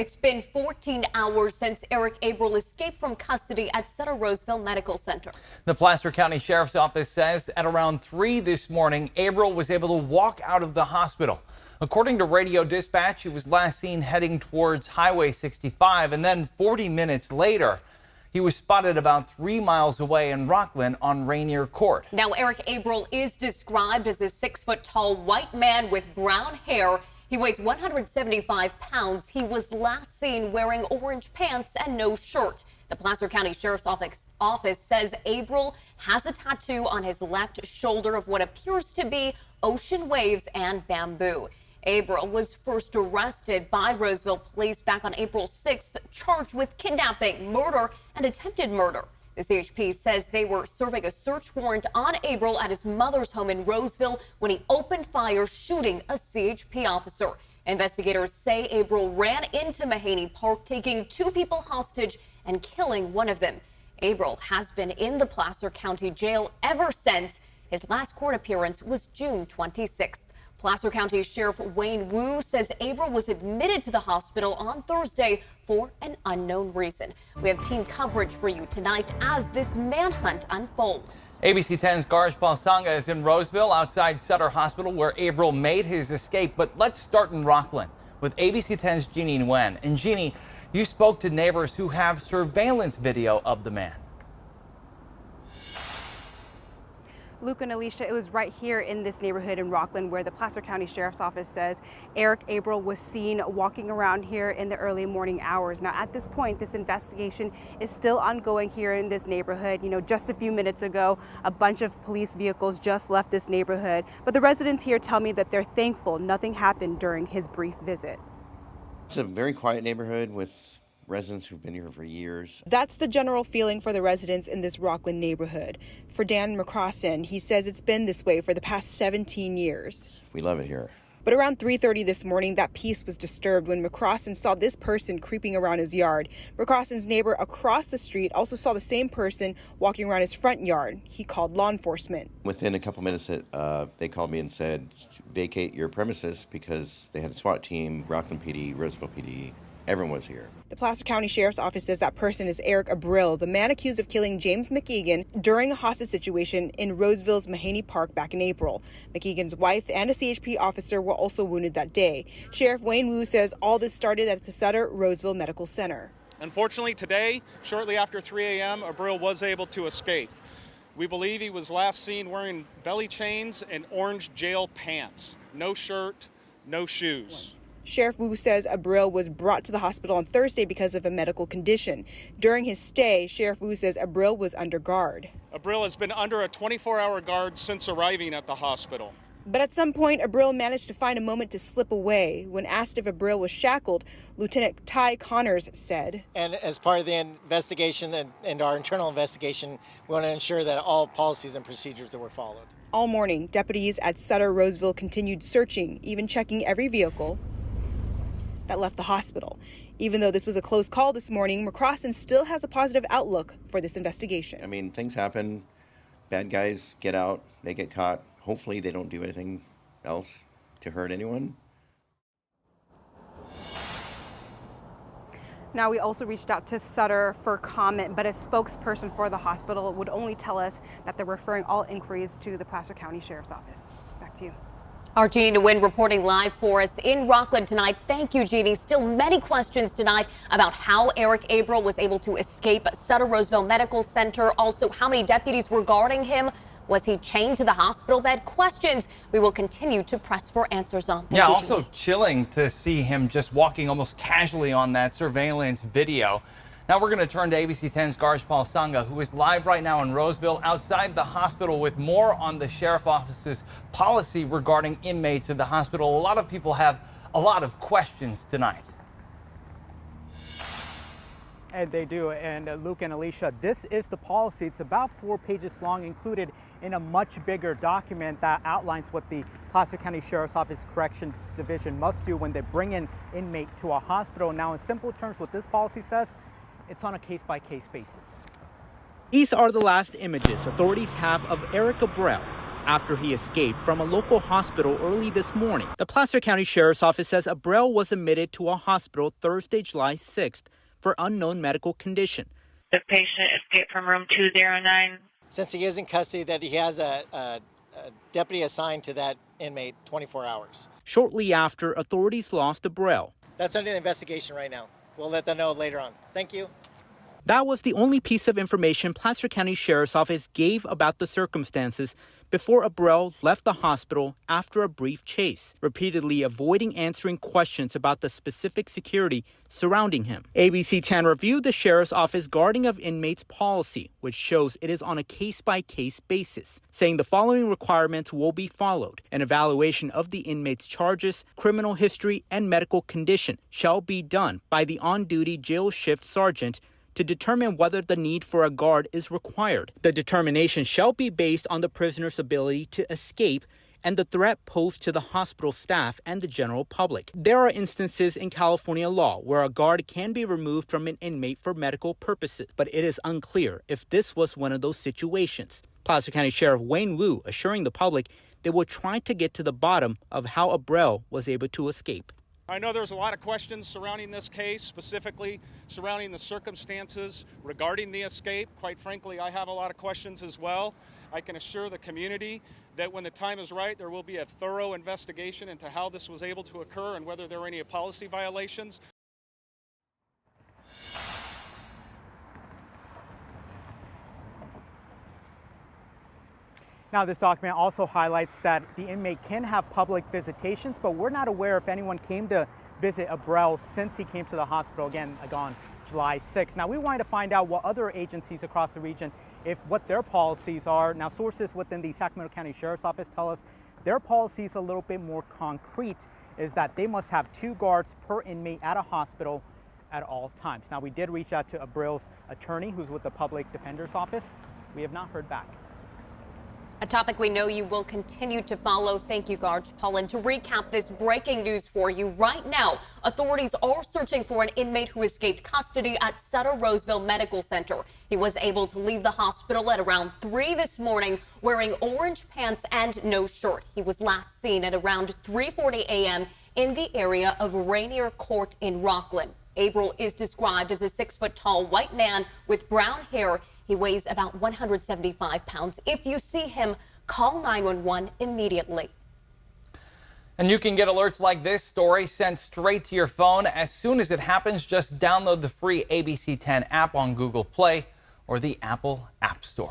It's been 14 hours since Eric Abril escaped from custody at Sutter Roseville Medical Center. The Placer County Sheriff's Office says at around 3 this morning, Abril was able to walk out of the hospital. According to radio dispatch, he was last seen heading towards Highway 65, and then 40 minutes later, he was spotted about 3 miles away in Rockland on Rainier Court. Now, Eric Abril is described as a 6-foot-tall white man with brown hair. He weighs 175 pounds. He was last seen wearing orange pants and no shirt. The Placer County Sheriff's Office says Abril has a tattoo on his left shoulder of what appears to be ocean waves and bamboo. Abril was first arrested by Roseville police back on April 6th, charged with kidnapping, murder, and attempted murder. The CHP says they were serving a search warrant on Abril at his mother's home in Roseville when he opened fire, shooting a CHP officer. Investigators say Abril ran into Manhunt Park, taking 2 people hostage and killing one of them. Abril has been in the Placer County Jail ever since. His last court appearance was June 26th. Placer County Sheriff Wayne Wu says Abril was admitted to the hospital on Thursday for an unknown reason. We have team coverage for you tonight as this manhunt unfolds. ABC 10's Garsh Balsanga is in Roseville outside Sutter Hospital where Abril made his escape. But let's start in Rockland with ABC 10's Jeannie Nguyen. And Jeannie, you spoke to neighbors who have surveillance video of the man. Luke and Alicia, it was right here in this neighborhood in Rockland where the Placer County Sheriff's Office says Eric Abril was seen walking around here in the early morning hours. Now, at this point, this investigation is still ongoing here in this neighborhood. You know, just a few minutes ago, a bunch of police vehicles just left this neighborhood. But the residents here tell me that they're thankful nothing happened during his brief visit. It's a very quiet neighborhood with residents who've been here for years. That's the general feeling for the residents in this Rockland neighborhood. For Dan McCrossin, he says it's been this way for the past 17 years. We love it here. But around 3:30 this morning, that peace was disturbed when McCrossin saw this person creeping around his yard. McCrossin's neighbor across the street also saw the same person walking around his front yard. He called law enforcement. Within a couple minutes, they called me and said, vacate your premises, because they had a SWAT team, Rockland PD, Roseville PD. Everyone was here. The Placer County Sheriff's Office says that person is Eric Abril, the man accused of killing James McEgan during a hostage situation in Roseville's Manhunt Park back in April. McEgan's wife and a CHP officer were also wounded that day. Sheriff Wayne Wu says all this started at the Sutter Roseville Medical Center. Unfortunately, today, shortly after 3 a.m., Abril was able to escape. We believe he was last seen wearing belly chains and orange jail pants. No shirt, no shoes. Sheriff Wu says Abril was brought to the hospital on Thursday because of a medical condition. During his stay, Sheriff Wu says Abril was under guard. Abril has been under a 24-hour guard since arriving at the hospital. But at some point, Abril managed to find a moment to slip away. When asked if Abril was shackled, Lieutenant Ty Connors said, "And as part of the investigation and our internal investigation, we want to ensure that all policies and procedures that were followed." All morning, deputies at Sutter Roseville continued searching, even checking every vehicle that left the hospital. Even though this was a close call this morning, McCrossin still has a positive outlook for this investigation. I mean, things happen. Bad guys get out, they get caught. Hopefully they don't do anything else to hurt anyone. Now, we also reached out to Sutter for comment, but a spokesperson for the hospital would only tell us that they're referring all inquiries to the Placer County Sheriff's Office. Back to you. Our Jeannie Nguyen reporting live for us in Rockland tonight. Thank you, Jeannie. Still many questions tonight about how Eric Abril was able to escape Sutter Roseville Medical Center. Also, how many deputies were guarding him? Was he chained to the hospital bed? Questions we will continue to press for answers on. Yeah, also chilling to see him just walking almost casually on that surveillance video. Now we're going to turn to ABC 10's Garsh Balsanga, who is live right now in Roseville outside the hospital with more on the Sheriff's Office's policy regarding inmates in the hospital. A lot of people have a lot of questions tonight. And they do. And Luke and Alicia, this is the policy. It's about 4 pages long, included in a much bigger document that outlines what the Placer County Sheriff's Office Corrections Division must do when they bring an inmate to a hospital. Now, in simple terms, what this policy says, it's on a case-by-case basis. These are the last images authorities have of Eric Abril after he escaped from a local hospital early this morning. The Placer County Sheriff's Office says Abreu was admitted to a hospital Thursday, July 6th for unknown medical condition. The patient escaped from room 209. Since he is in custody, that he has a deputy assigned to that inmate 24 hours. Shortly after, authorities lost Abreu. That's under the investigation right now. We'll let them know later on. Thank you. That was the only piece of information Placer County Sheriff's Office gave about the circumstances before Abreu left the hospital after a brief chase, repeatedly avoiding answering questions about the specific security surrounding him. ABC 10 reviewed the Sheriff's Office guarding of inmates policy, which shows it is on a case-by-case basis, saying the following requirements will be followed. An evaluation of the inmate's charges, criminal history, and medical condition shall be done by the on-duty jail shift sergeant to determine whether the need for a guard is required. The determination shall be based on the prisoner's ability to escape and the threat posed to the hospital staff and the general public. There are instances in California law where a guard can be removed from an inmate for medical purposes, but it is unclear if this was one of those situations. Placer County Sheriff Wayne Wu assuring the public they will try to get to the bottom of how Abreu was able to escape. I know there's a lot of questions surrounding this case, specifically surrounding the circumstances regarding the escape. Quite frankly, I have a lot of questions as well. I can assure the community that when the time is right, there will be a thorough investigation into how this was able to occur and whether there were any policy violations. Now, this document also highlights that the inmate can have public visitations, but we're not aware if anyone came to visit Abreu since he came to the hospital, again, on July 6th. Now, we wanted to find out what other agencies across the region, what their policies are. Now, sources within the Sacramento County Sheriff's Office tell us their policy is a little bit more concrete, is that they must have 2 guards per inmate at a hospital at all times. Now, we did reach out to Abreu's attorney, who's with the Public Defender's Office. We have not heard back. A topic we know you will continue to follow. Thank you, Garge Paul. And to recap this breaking news for you right now, authorities are searching for an inmate who escaped custody at Sutter Roseville Medical Center. He was able to leave the hospital at around 3 this morning wearing orange pants and no shirt. He was last seen at around 3:40 a.m. in the area of Rainier Court in Rockland. Abreu is described as a 6-foot-tall white man with brown hair. He weighs about 175 pounds. If you see him, call 911 immediately. And you can get alerts like this story sent straight to your phone. As soon as it happens, just download the free ABC 10 app on Google Play or the Apple App Store.